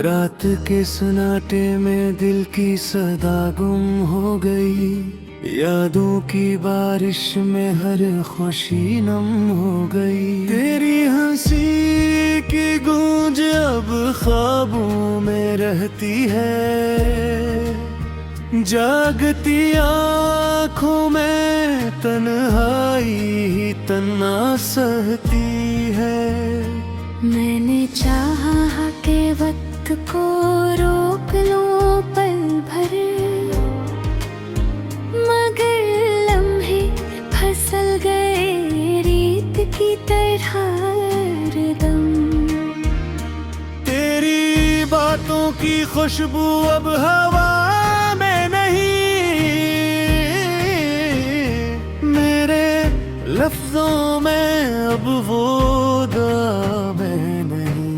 रात के सन्नाटे में दिल की सदा गुम हो गई, यादों की बारिश में हर खुशी नम हो गई। तेरी हंसी की गूंज अब ख्वाबों में रहती है, जागती आँखों में तन्हाई ही तना सहती है। मैंने चाहा के वक्त को रोक लूं पल भर, मगर लम्हे फिसल गए रीत की तरह हरदम। तेरी बातों की खुशबू अब हवा में नहीं, मेरे लफ्जों में अब वो दावें नहीं।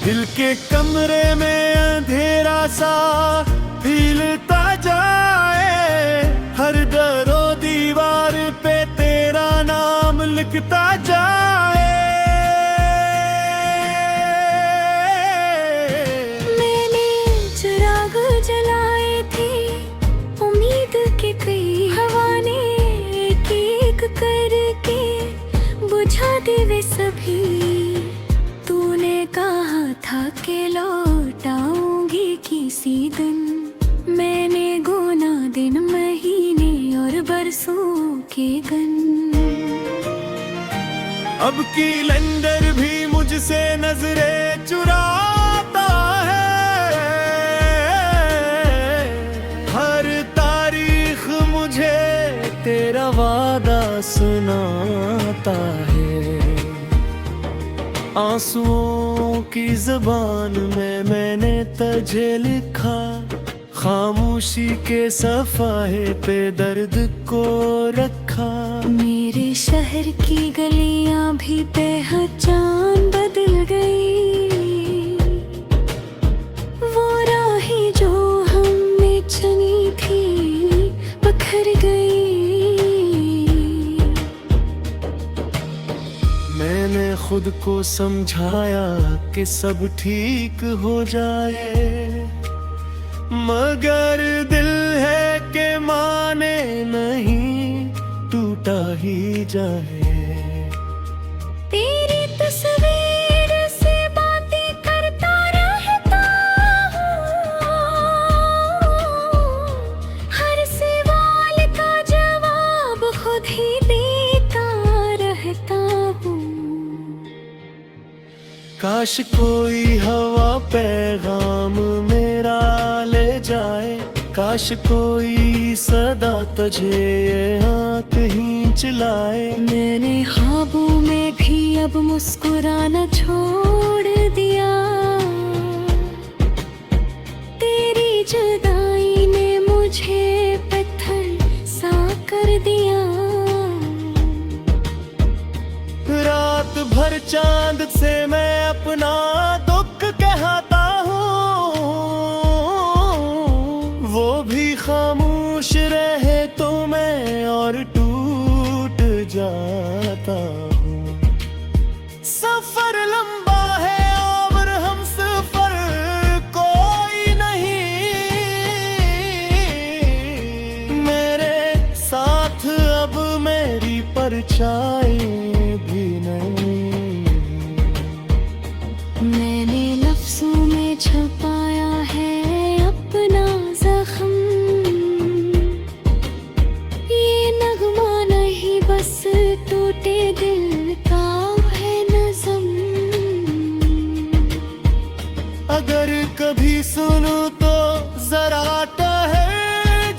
दिल के कमरे में अंधेरा सा फीलता जाए, हर दरो दीवार पे तेरा नाम लिखता जाए। मैंने चिराग जलाए थे उम्मीद के कई, हवा ने एक एक करके बुझा दे वे सभी। तूने कहा था कि लौटाऊंगी किसी दिन, मैंने गुना दिन महीने और बरसों के गन। अब कैलेंडर भी मुझसे नजरें चुराता है, हर तारीख मुझे तेरा वादा सुनाता है। आंसुओं की ज़बान में मैंने तुझे लिखा, खामोशी के सफ़ाहे पे दर्द को रखा। मेरे शहर की गलियां भी पहचान बदल गई, वो राहें जो हमने चुनी थी बखर गई। मैंने खुद को समझाया कि सब ठीक हो जाए, मगर दिल है कि माने नहीं, टूटा ही जाए। तेरी तस्वीर से बातें करता रहता हूँ, हर सवाल का जवाब खुद ही देता रहता हूँ। काश कोई हवा पैगाम मेरा ले जाए, काश कोई सदा तुझे ये हाथ ही चलाए। मैंने ख्वाबों में भी अब मुस्कुराना छोड़ दिया, तेरी जुदाई ने मुझे पत्थर सा कर दिया। रात भर चांद से मैं अपना दुख कहता हूँ, वो भी खामोश रहे तो मैं और टूट जाता हूँ। सफर लंबा है और हम सफर कोई नहीं, मेरे साथ अब मेरी परछाई भी नहीं। मैंने लफ्जों में छुपाया है अपना जख्म, ये नगमा नहीं बस टूटे दिल का है नज़म। अगर कभी सुनो तो जरा ठहर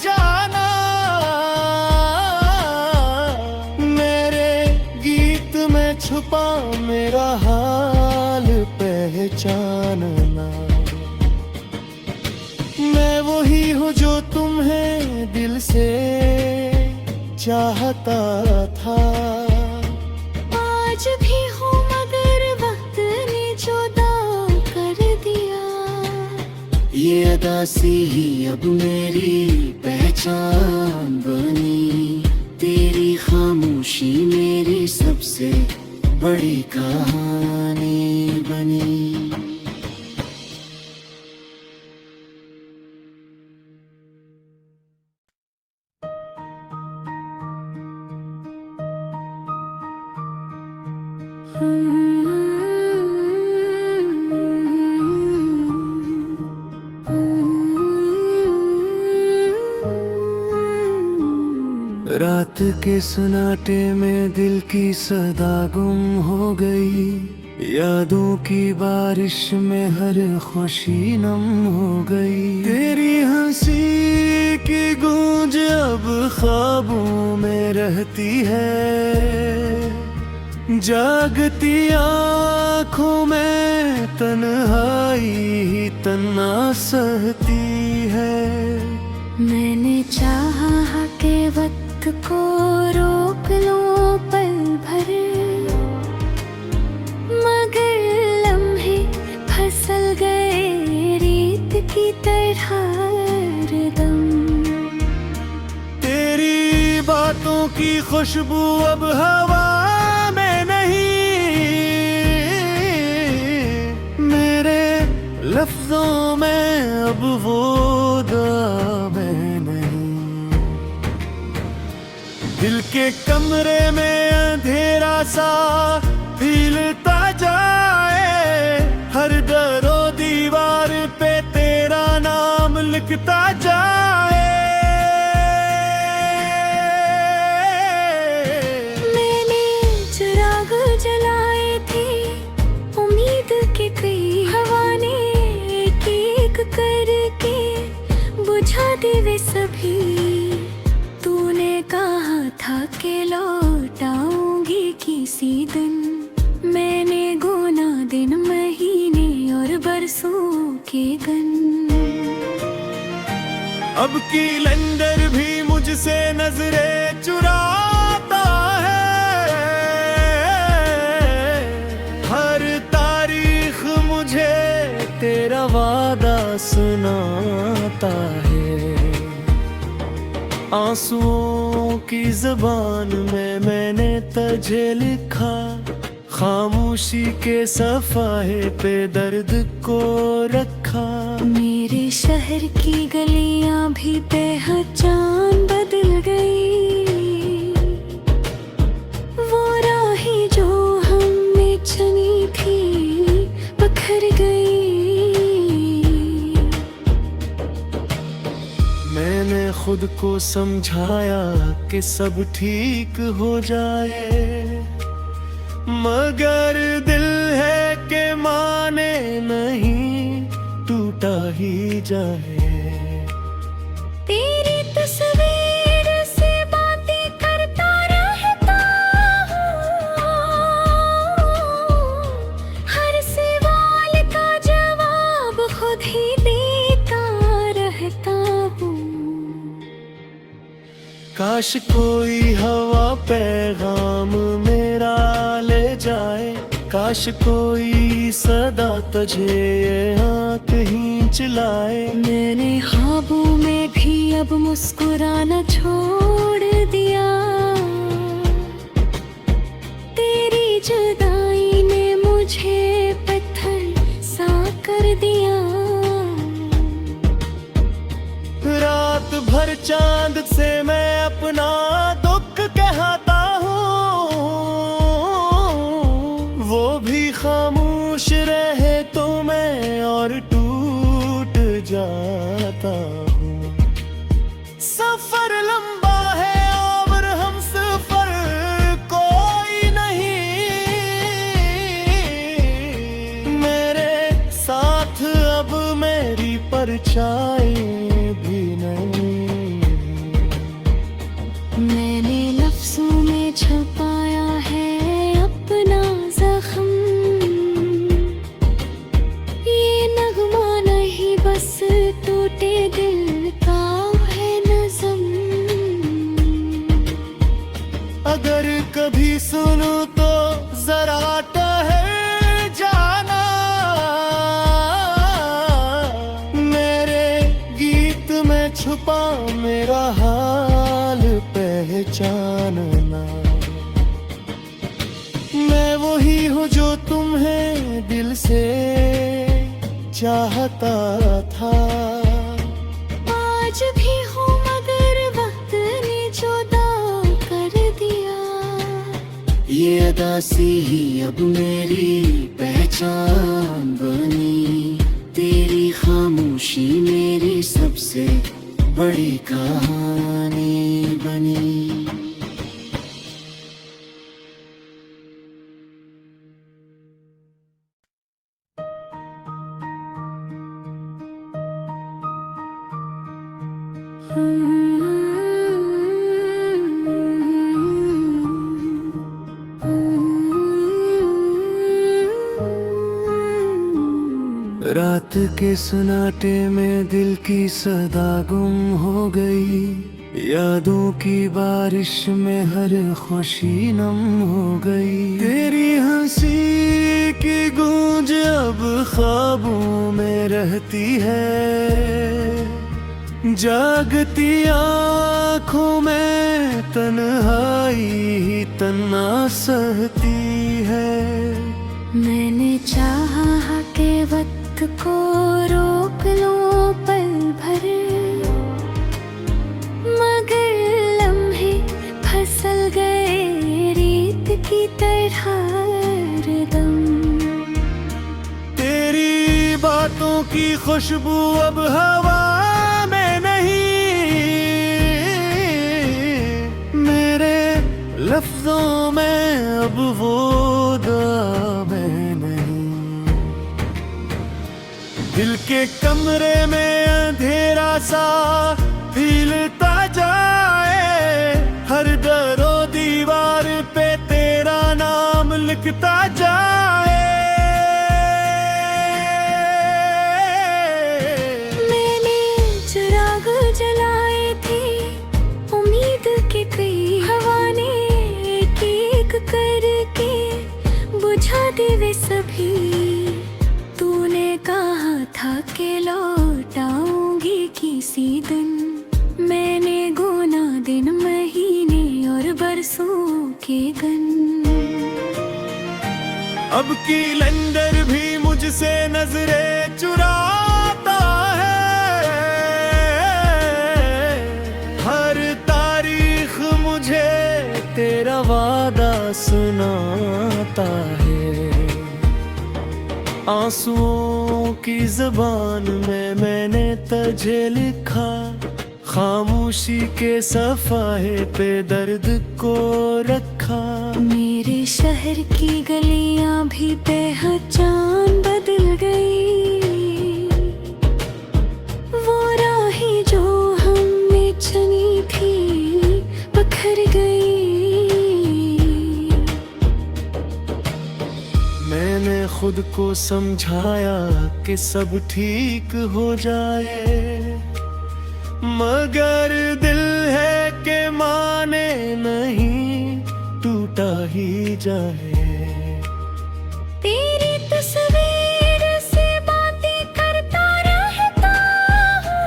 जाना, मेरे गीत में छुपा मेरा हाल पहचानना। मैं वही हूँ जो तुम्हें दिल से चाहता था, आज भी हूँ मगर वक्त ने जुदा कर दिया। ये अदा सी ही अब मेरी पहचान बनी, तेरी खामोशी मेरी सबसे बड़ी कहानी बनी। रात के सन्नाटे में दिल की सदा गुम हो गई, यादों की बारिश में हर खुशी नम हो गई। तेरी हंसी की गूंज अब ख्वाबों में रहती है, जागती आँखों में तन्हाई ही तना सहती है। मैंने चाहा के वक्त को रोक लूं पल भर, मगर लम्हे फिसल गए रीत की तरह हरदम। तेरी बातों की खुशबू अब हवा में नहीं, मेरे लफ्जों में अब वो दामें नहीं। दिल के कमरे में अंधेरा सा फीलता जाए, हर दरो दीवार पे तेरा नाम लिखता जाए। मैंने चिराग जलाए थे उम्मीद के कई, हवा ने एक करके बुझा दे वे सभी। तूने कहा था कि लौटाऊंगी किसी दिन, मैंने गुना दिन महीने और बरसों के गन। अब की लंदर भी मुझसे नजरें चुराता है, हर तारीख मुझे तेरा वादा सुनाता है। आंसुओं की ज़बान में मैंने तुझे लिखा, खामोशी के सफ़ाहे पे दर्द को रखा। मेरे शहर की गलियां भी पहचान बदल गई, वो राहें जो हमने चुनी थी बिखर गई। मैंने खुद को समझाया कि सब ठीक हो जाए, मगर दिल है कि माने नहीं, टूटा ही जाए। तेरी तस्वीर से बातें करता रहता हूँ, हर सवाल का जवाब खुद ही देता रहता हूँ। काश कोई हवा पैगाम मेरा ले जाए, काश कोई सदा तुझे यहाँ कहीं चलाए। मैंने ख्वाबों में भी अब मुस्कुराना छोड़ दिया, तेरी जुदाई ने मुझे पत्थर सा कर दिया। रात भर चांद से मैं अपना दुख कहता हूँ, वो भी खामोश रहे तो मैं और टूट जाता हूँ। सफर लंबा है और हम सफर कोई नहीं, मेरे साथ अब मेरी परछाई भी नहीं। मैंने लफ्जों में छुपाया है अपना जख्म, ये नगमा नहीं बस टूटे दिल का है नज़म। अगर कभी सुनो तो जरा ठहर जाना, मेरे मेरा हाल पहचानना। मैं वही हूँ जो तुम्हें दिल से चाहता था। आज भी हूँ मगर वक्त ने जुदा कर दिया। ये अदा सी ही अब मेरी पहचान बनी। तेरी खामोशी मेरी सबसे बड़ी कहानी बनी। रात के सन्नाटे में दिल की सदा गुम हो गई। यादों की बारिश में हर खुशी नम हो गई। तेरी हंसी की गूंज अब ख्वाबों में रहती है। जागती आँखों में तन्हाई ही तना सहती है। मैंने चाहा के वक्त को रोक लूं पल भर, मगर लम्हे फिसल गए रीत की तरह हरदम। तेरी बातों की खुशबू अब हवा में नहीं, मेरे लफ्जों में अब वो दामें नहीं। दिल के कमरे में अंधेरा सा फीलता जाए। हर दरो दीवार पे तेरा नाम लिखता जाए। मैंने चिराग जलाए थे उम्मीद के कई, हवा ने एक एक करके बुझा दे वे सभी। तूने कहा था कि लौटाऊंगी किसी दिन, मैंने गुना दिन महीने और बरसों के गन। अब कैलेंडर भी मुझसे नजरें चुराता है। हर तारीख मुझे तेरा वादा सुनाता है। आंसुओं की ज़बान में मैंने तुझे लिखा। खामोशी के सफ़ाहे पे दर्द को रखा। मेरे शहर की गलियां भी पहचान बदल गई। वो राहें जो हमने चुनी थी बखर गई। मैंने खुद को समझाया कि सब ठीक हो जाए, मगर दिल है कि माने नहीं, टूटा ही जाए। तेरी तस्वीर से बातें करता रहता हूँ।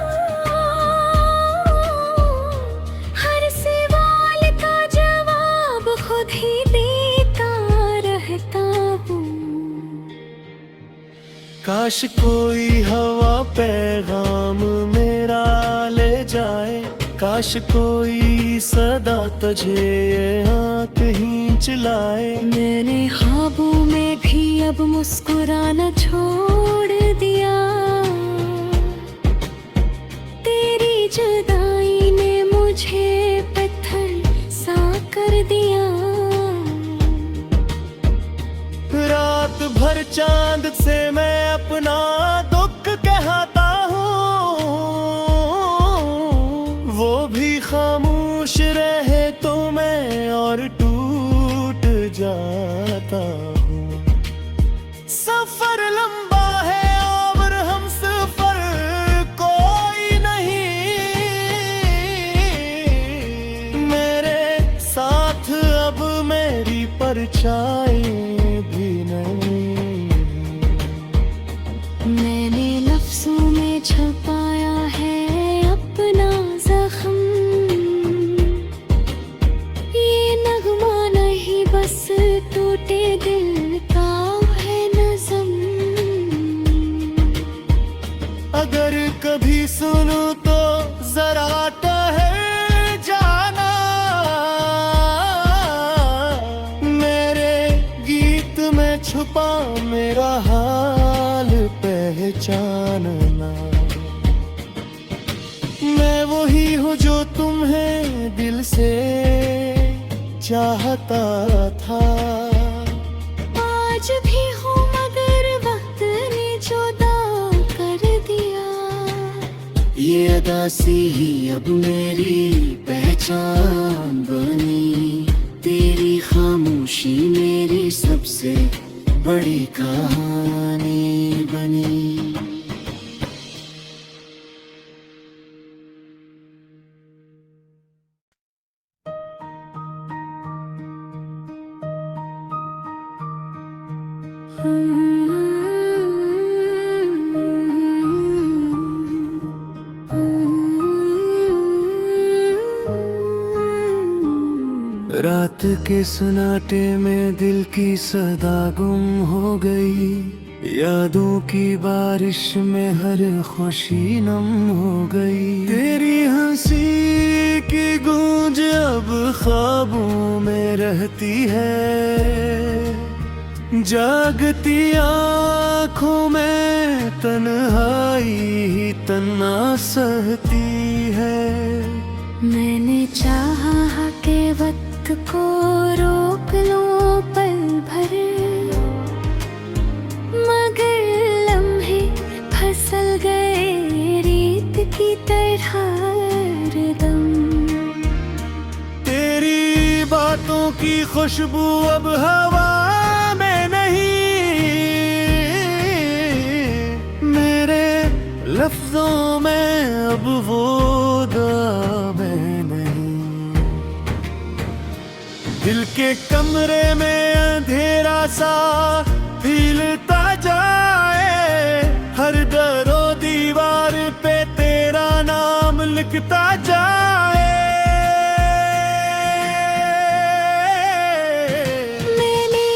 हर सवाल का जवाब खुद ही देता रहता हूँ। काश कोई हवा पैगाम मेरा ले जाए। काश कोई सदा तुझे यहाँ कहीं चलाए। मैंने ख्वाबों में भी अब मुस्कुराना छोड़ दिया। तेरी जुदाई ने मुझे पत्थर सा कर दिया। रात भर चांद से मैं अपना दुख कहता हूँ। वो भी खामोश रहे तो मैं और टूट जाता हूँ। सफर लंबा है और हम सफर कोई नहीं। मेरे साथ अब मेरी परछाई भी नहीं। मैंने लफ्जों में छुपाया है अपना जख्म। मेरा हाल पहचानना। मैं वही हूँ जो तुम्हें दिल से चाहता था। आज भी हूँ मगर वक्त ने जुदा कर दिया। ये अदा सी ही अब मेरी पहचान बनी। तेरी खामोशी मेरी सबसे बड़ी कहानी बनी। रात के सन्नाटे में दिल की सदा गुम हो गई। यादों की बारिश में हर खुशी नम हो गई। तेरी हंसी की गूंज अब ख्वाबों में रहती है। जागती आँखों में तन्हाई ही तना सहती है। मैंने चाहा के वक्त को रोक लूं पल भर, मगर लम्हे फिसल गए रीत की तरह हरदम। तेरी बातों की खुशबू अब हवा में नहीं। मेरे लफ्जों में अब वो दामें नहीं। दिल के कमरे में अंधेरा सा फैलता जाए। हर दरो दीवार पे तेरा नाम लिखता जाए। मैंने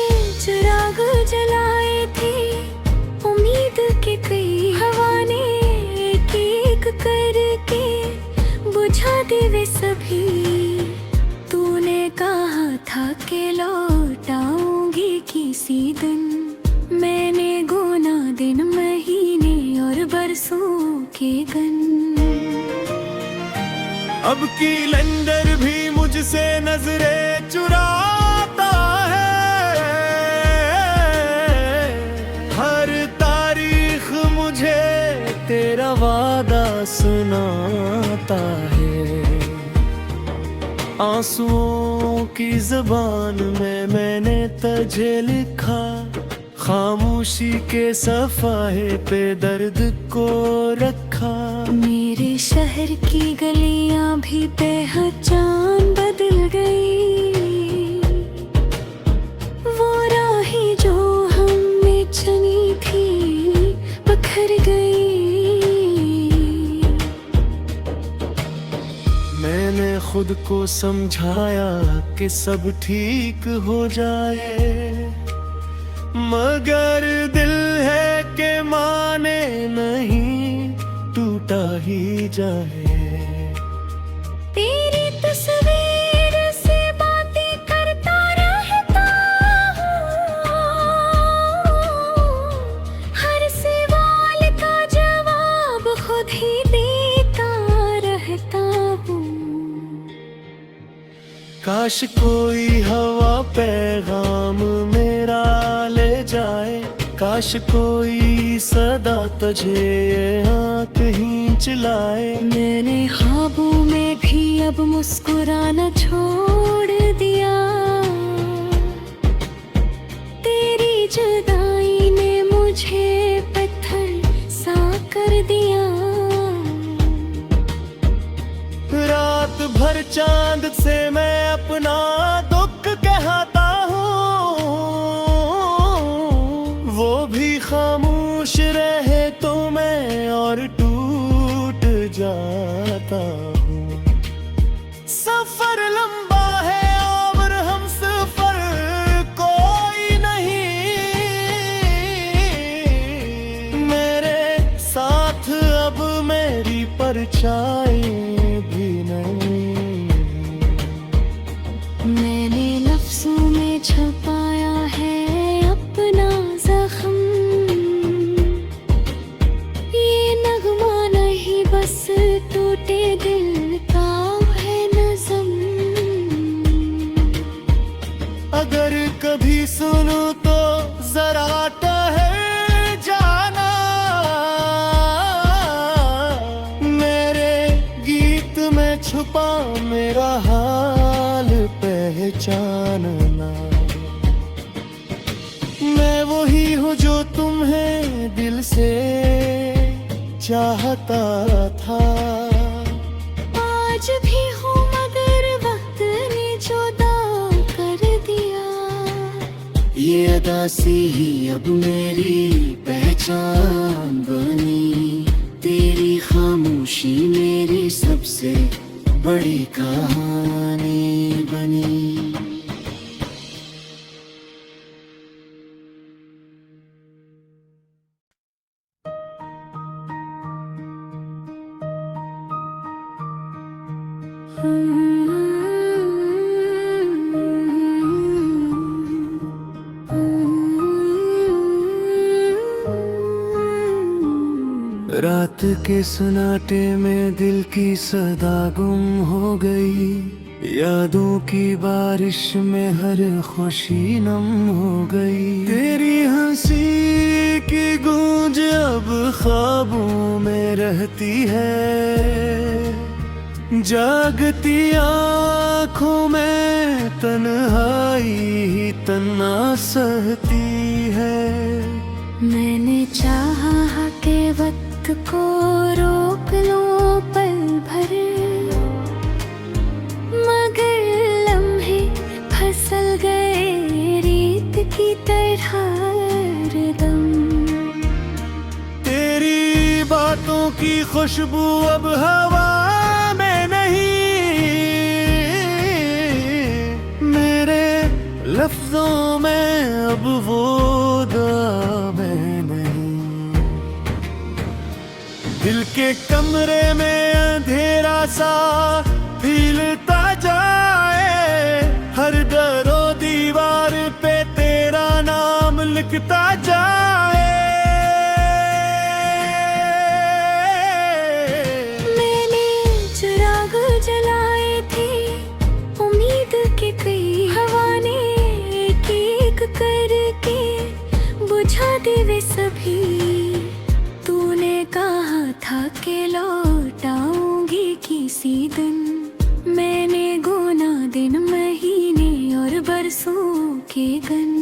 चिराग जलाए थे उम्मीद के कई, हवा ने एक करके बुझा दे वे सभी। तूने कहा था कि लौटाऊंगी किसी दिन। मैंने गुना दिन महीने और बरसों के गन। अब की लंदर भी मुझसे नजरें चुराता है। हर तारीख मुझे तेरा वादा सुनाता है। आंसुओं की ज़बान में मैंने तुझे लिखा। खामोशी के सफ़ाहे पे दर्द को रखा। मेरे शहर की गलियां भी पहचान बदल गई। वो राहें जो हमने चुनी थी बिखर गई। मैंने खुद को समझाया कि सब ठीक हो जाए, मगर दिल है कि माने नहीं, टूटा ही जाए। तेरी तस्वीर से बातें करता रहता हूँ। हर सवाल का जवाब खुद ही देता रहता हूँ। काश कोई हवा पैगाम मेरा ले जाए। काश कोई सदा तुझे यहाँ कहीं चलाए। मैंने ख्वाबों में भी अब मुस्कुराना छोड़ दिया। तेरी जुदाई ने मुझे पत्थर सा कर दिया। रात भर चांद से मैं अपना दुख कहता हूँ। वो भी खामोश रहे तो मैं और टूट जाता हूँ। सफर लंबा है और हम सफर कोई नहीं। मेरे साथ अब मेरी परछाई भी नहीं। मैंने लफ्जों में छुपाया है अपना मेरा हाल पहचानना। मैं वही हूँ जो तुम्हें दिल से चाहता था। आज भी हूँ मगर वक्त ने जुदा कर दिया। ये अदा सी ही अब मेरी पहचान बनी। तेरी खामोशी मेरी सबसे बड़ी कहानी बनी। रात के सन्नाटे में दिल की सदा गुम हो गई। यादों की बारिश में हर खुशी नम हो गई। तेरी हंसी की गूंज अब ख्वाबों में रहती है। जागती आँखों में तन्हाई ही तना सहती है। मैंने चाहा के वक्त को रोक लो पल भर, मगर लम्हे फिसल गए रीत की तरह हरदम। तेरी बातों की खुशबू अब हवा में नहीं, मेरे लफ्जों में अब वो दामें नहीं। दिल के कमरे में अंधेरा सा फीलता जाए। हर दरो दीवार पे तेरा नाम लिखता जाए। मैंने चिराग जलाए थे उम्मीद के कई, हवा ने एक एक करके बुझा दे वे सभी। तूने कहा था कि लौटाऊंगी किसी दिन, मैंने गुना दिन महीने और बरसों के गन।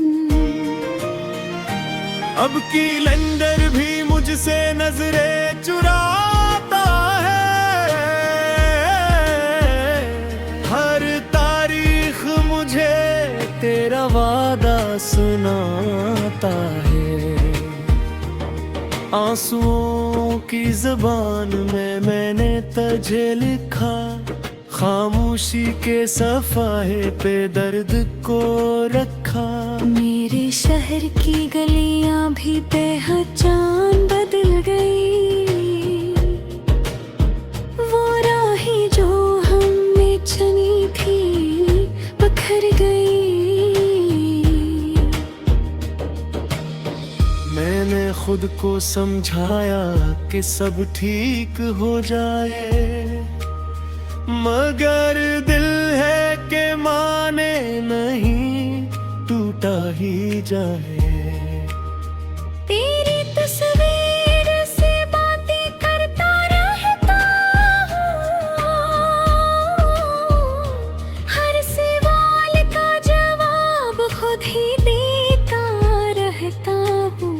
अब कैलेंडर भी मुझसे नजरें चुराता है। हर तारीख मुझे तेरा वादा सुनाता है। आंसुओं की ज़बान में मैंने तुझे लिखा। खामोशी के सफ़ाहे पे दर्द को रखा। मेरे शहर की गलियां भी पहचान बदल गई। वो राहें जो हमने चुनी थी बिखर गई। मैंने खुद को समझाया कि सब ठीक हो जाए, मगर दिल है कि माने नहीं, टूटा ही जाए। तेरी तस्वीर से बातें करता रहता हूँ। हर सवाल का जवाब खुद ही देता रहता हूँ।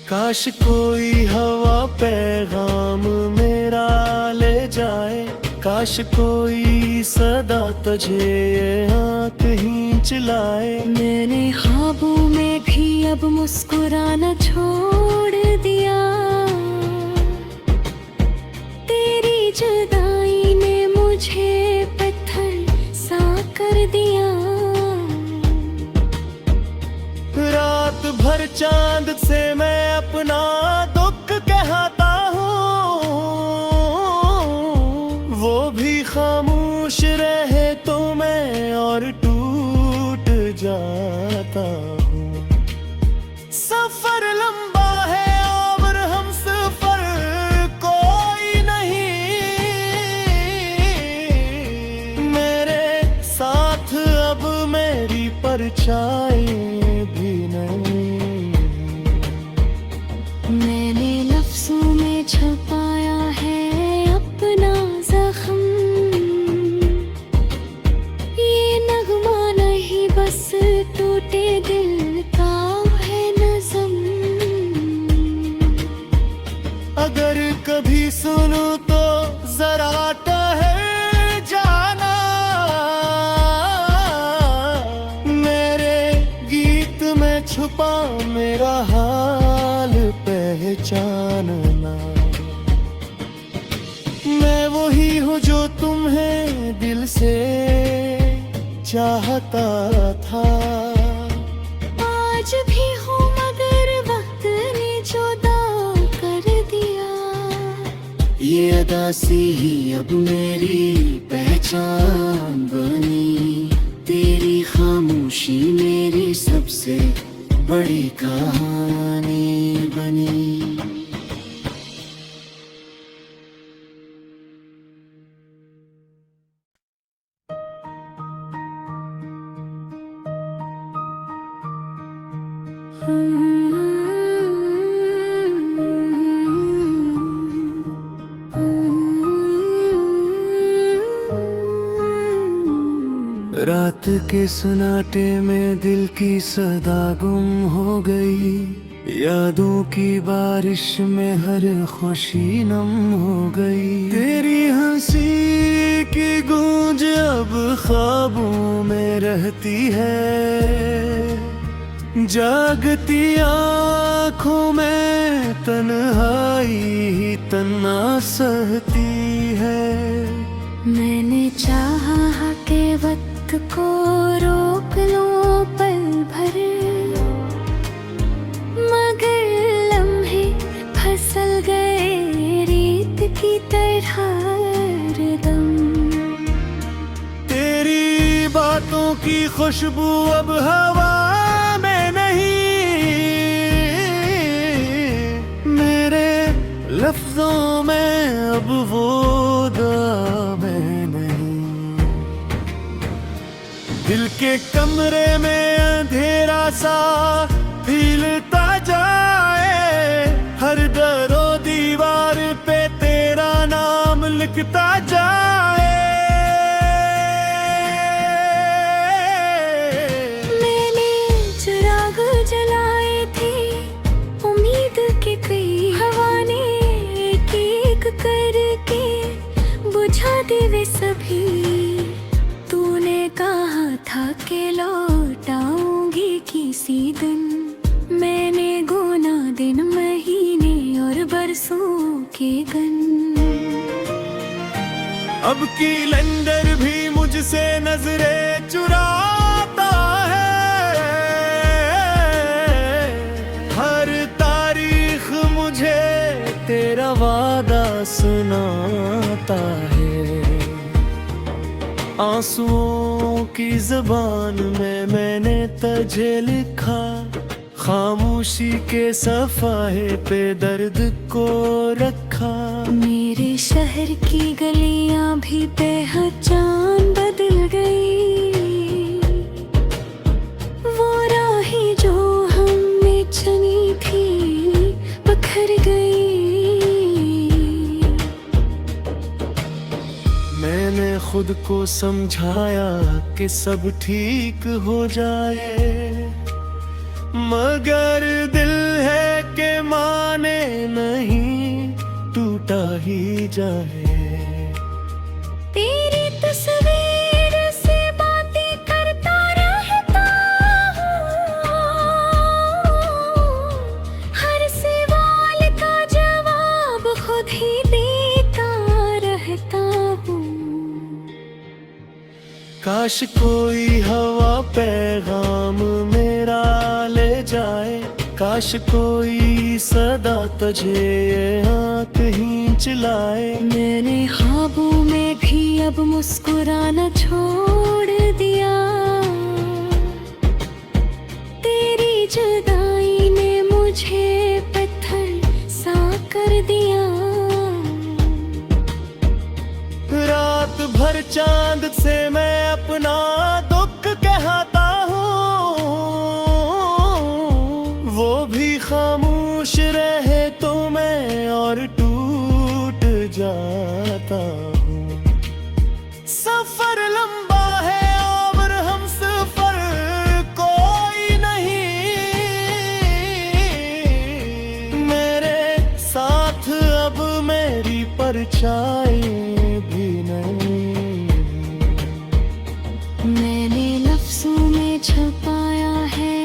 काश कोई हवा पैगाम मेरा ले जाए। काश कोई सदा तुझे ये हाथ ही चलाए। मैंने ख्वाबों में भी अब मुस्कुराना छोड़ दिया। तेरी जुदाई ने मुझे पत्थर सा कर दिया। रात भर चांद से मैं अपना दुख कहता हूँ। वो भी खामोश रहे तो मैं और टूट जाता हूँ। सफर लंबा है और हम सफर कोई नहीं। मेरे साथ अब मेरी परछाई भी नहीं। मैंने लफ्जों में छुपाया है अपना जख्म। में छुपा मेरा हाल पहचानना। मैं वही हूँ जो तुम्हें दिल से चाहता था। आज भी हूँ मगर वक्त ने जुदा कर दिया। ये अदा सी ही अब मेरी पहचान बनी। तेरी खामोशी मेरी सबसे बड़ी कहानी बनी। रात के सन्नाटे में दिल की सदा गुम हो गई। यादों की बारिश में हर खुशी नम हो गई। तेरी हंसी की गूंज अब ख्वाबों में रहती है। जागती आँखों में तन्हाई ही तना सहती है। मैंने चाहा के वक्त को रोक लूं पल भर, मगर लम्हे फिसल गए रीत की तरह हरदम। तेरी बातों की खुशबू अब हवा में नहीं, मेरे लफ्जों में अब वो दामें नहीं। दिल के कमरे में अंधेरा सा फैलता जाए। हर दरो दीवार पे तेरा नाम लिखता जाए। मैंने चिराग जलाए थे उम्मीद के कई, हवा ने एक एक करके बुझा दे वे सभी। तूने कहा था कि लौटाऊंगी किसी दिन, मैंने गुना दिन महीने और बरसों के गन। अब की लंदर भी मुझसे नजरें चुराता है। हर तारीख मुझे तेरा वादा सुनाता है। आंसुओं की ज़बान में मैंने तुझे लिखा। खामोशी के सफ़ाहे पे दर्द को रखा। मेरे शहर की गलियां भी पहचान बदल गई। वो राहें जो हमने चुनी थी बिखर गई। मैंने खुद को समझाया कि सब ठीक हो जाए, मगर दिल है कि माने नहीं, टूटा ही जाए। तेरी तस्वीर से बातें करता रहता हूँ। हर सवाल का जवाब खुद ही देता रहता हूँ। काश कोई हवा पैगाम मेरा ले जाए। काश कोई सदा तुझे यहाँ कहीं चलाए। मैंने ख्वाबों में भी अब मुस्कुराना छोड़ दिया। तेरी जुदाई ने मुझे पत्थर सा कर दिया। रात भर चांद से मैं अपना दुख कहता हूँ। वो भी खामोश रहे तो मैं और टूट जाता हूँ। सफर लंबा है और हम सफर कोई नहीं। मेरे साथ अब मेरी परछाई भी नहीं। मैंने लफ्जों में छुपाया है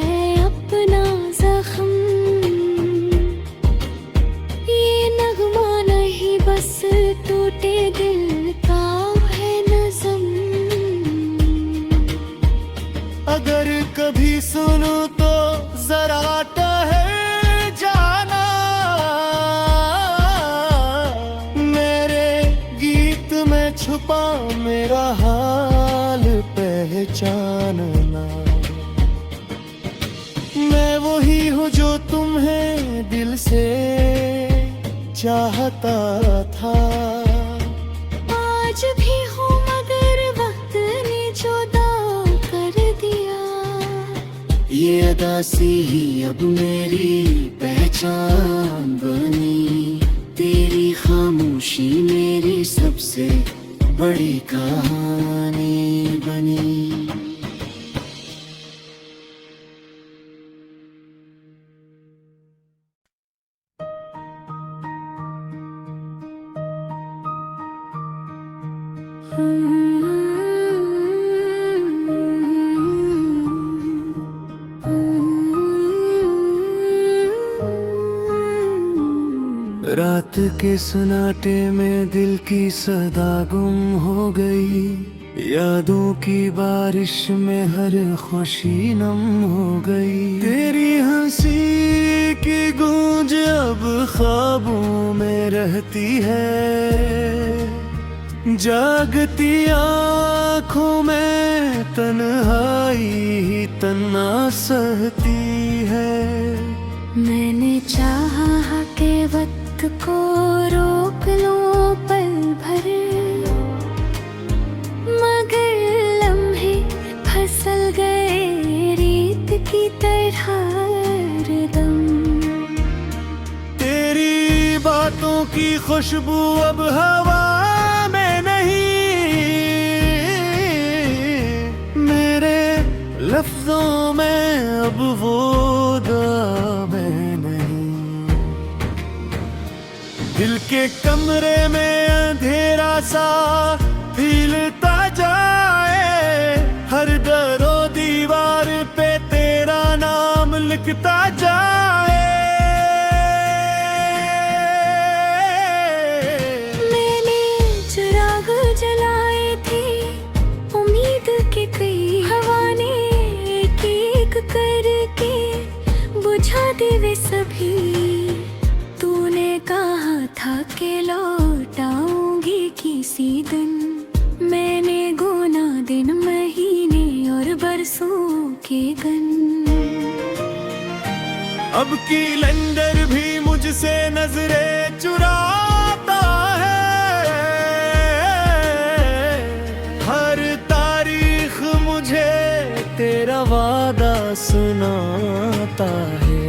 मेरा हाल पहचानना। मैं वही हूँ जो तुम्हें दिल से चाहता था। आज भी हूँ मगर वक्त ने जुदा कर दिया। ये अदा सी ही अब मेरी पहचान बनी। तेरी खामोशी मेरी सबसे बड़ी कहानी बनी। रात के सन्नाटे में दिल की सदा गुम हो गई। यादों की बारिश में हर खुशी नम हो गई। तेरी हंसी की गूंज अब ख्वाबों में रहती है। जागती आँखों में तन्हाई ही तना सहती है। मैंने चाहा के वक्त को रोक लूं पल भर, मगर लम्हे फिसल गए रीत की तरह हरदम। तेरी बातों की खुशबू अब हवा में नहीं, मेरे लफ्जों में अब वो दामें नहीं। दिल के कमरे में अंधेरा सा फैलता जाए। हर दरो दीवार पे तेरा नाम लिखता जाए। मैंने चिराग जलाए थे उम्मीद के कई, हवा ने एक एक करके बुझा दे वे सभी। तूने कहा था कि लौटाऊंगी किसी दिन, मैंने गुना दिन महीने और बरसों के गन। अब कैलेंडर भी मुझसे नजरें चुराता है। हर तारीख मुझे तेरा वादा सुनाता है।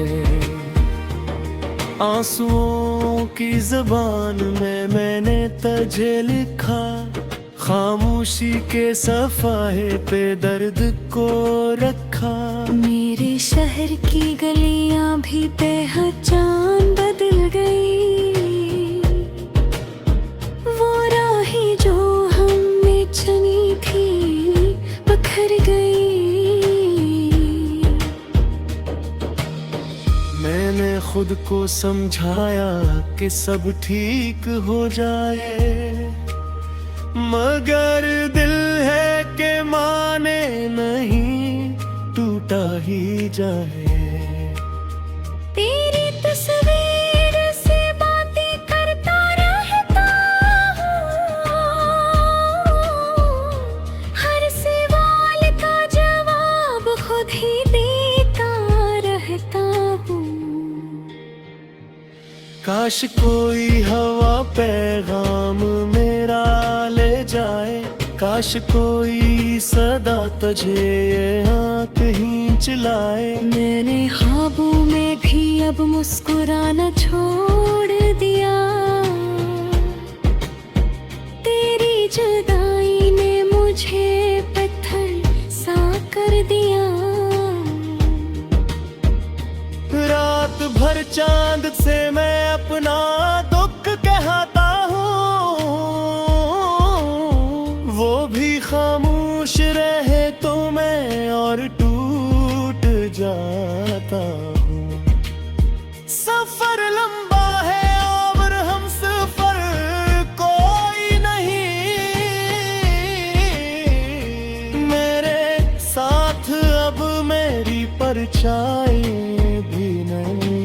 आंसुओं की ज़बान में मैंने तुझे लिखा। खामोशी के सफ़ाहे पे दर्द को रखा। मेरे शहर की गलियां भी पहचान बदल गई। वो राहें जो हमने चुनी थी बखर गई। मैंने खुद को समझाया कि सब ठीक हो जाए, मगर दिल है कि माने नहीं, टूटा ही जाए। तेरी तस्वीर से बातें करता रहता हूँ। हर सवाल का जवाब खुद ही देता रहता हूँ। काश कोई हवा पैगाम मेरा ले जाए। काश कोई सदा तुझे यहाँ कहीं चलाए। मैंने ख्वाबों में भी अब मुस्कुराना छोड़ दिया। तेरी जुदाई ने मुझे पत्थर सा कर दिया। रात भर चांद से मैं अपना दुख कहता हूँ। वो भी खामोश रहे तो मैं और टूट जाता हूँ। सफर लंबा है और हम सफर कोई नहीं। मेरे साथ अब मेरी परछाई भी नहीं।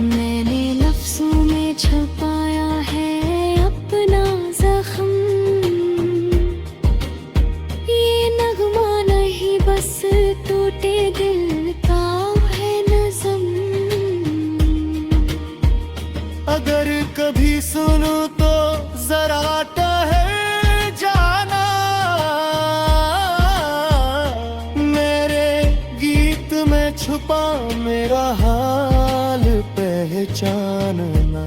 मैंने लफ्जों में छुपाया है अपना जख्म। छुपा मेरा हाल पहचानना।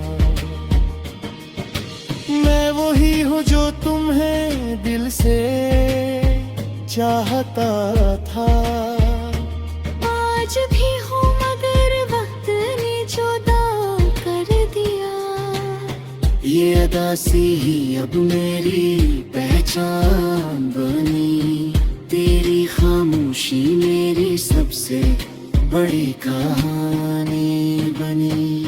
मैं वही हूँ जो तुम्हें दिल से चाहता था। आज भी हूँ मगर वक्त ने जुदा कर दिया। ये अदा सी ही अब मेरी पहचान बनी। तेरी खामोशी मेरी सबसे बड़ी कहानी बनी।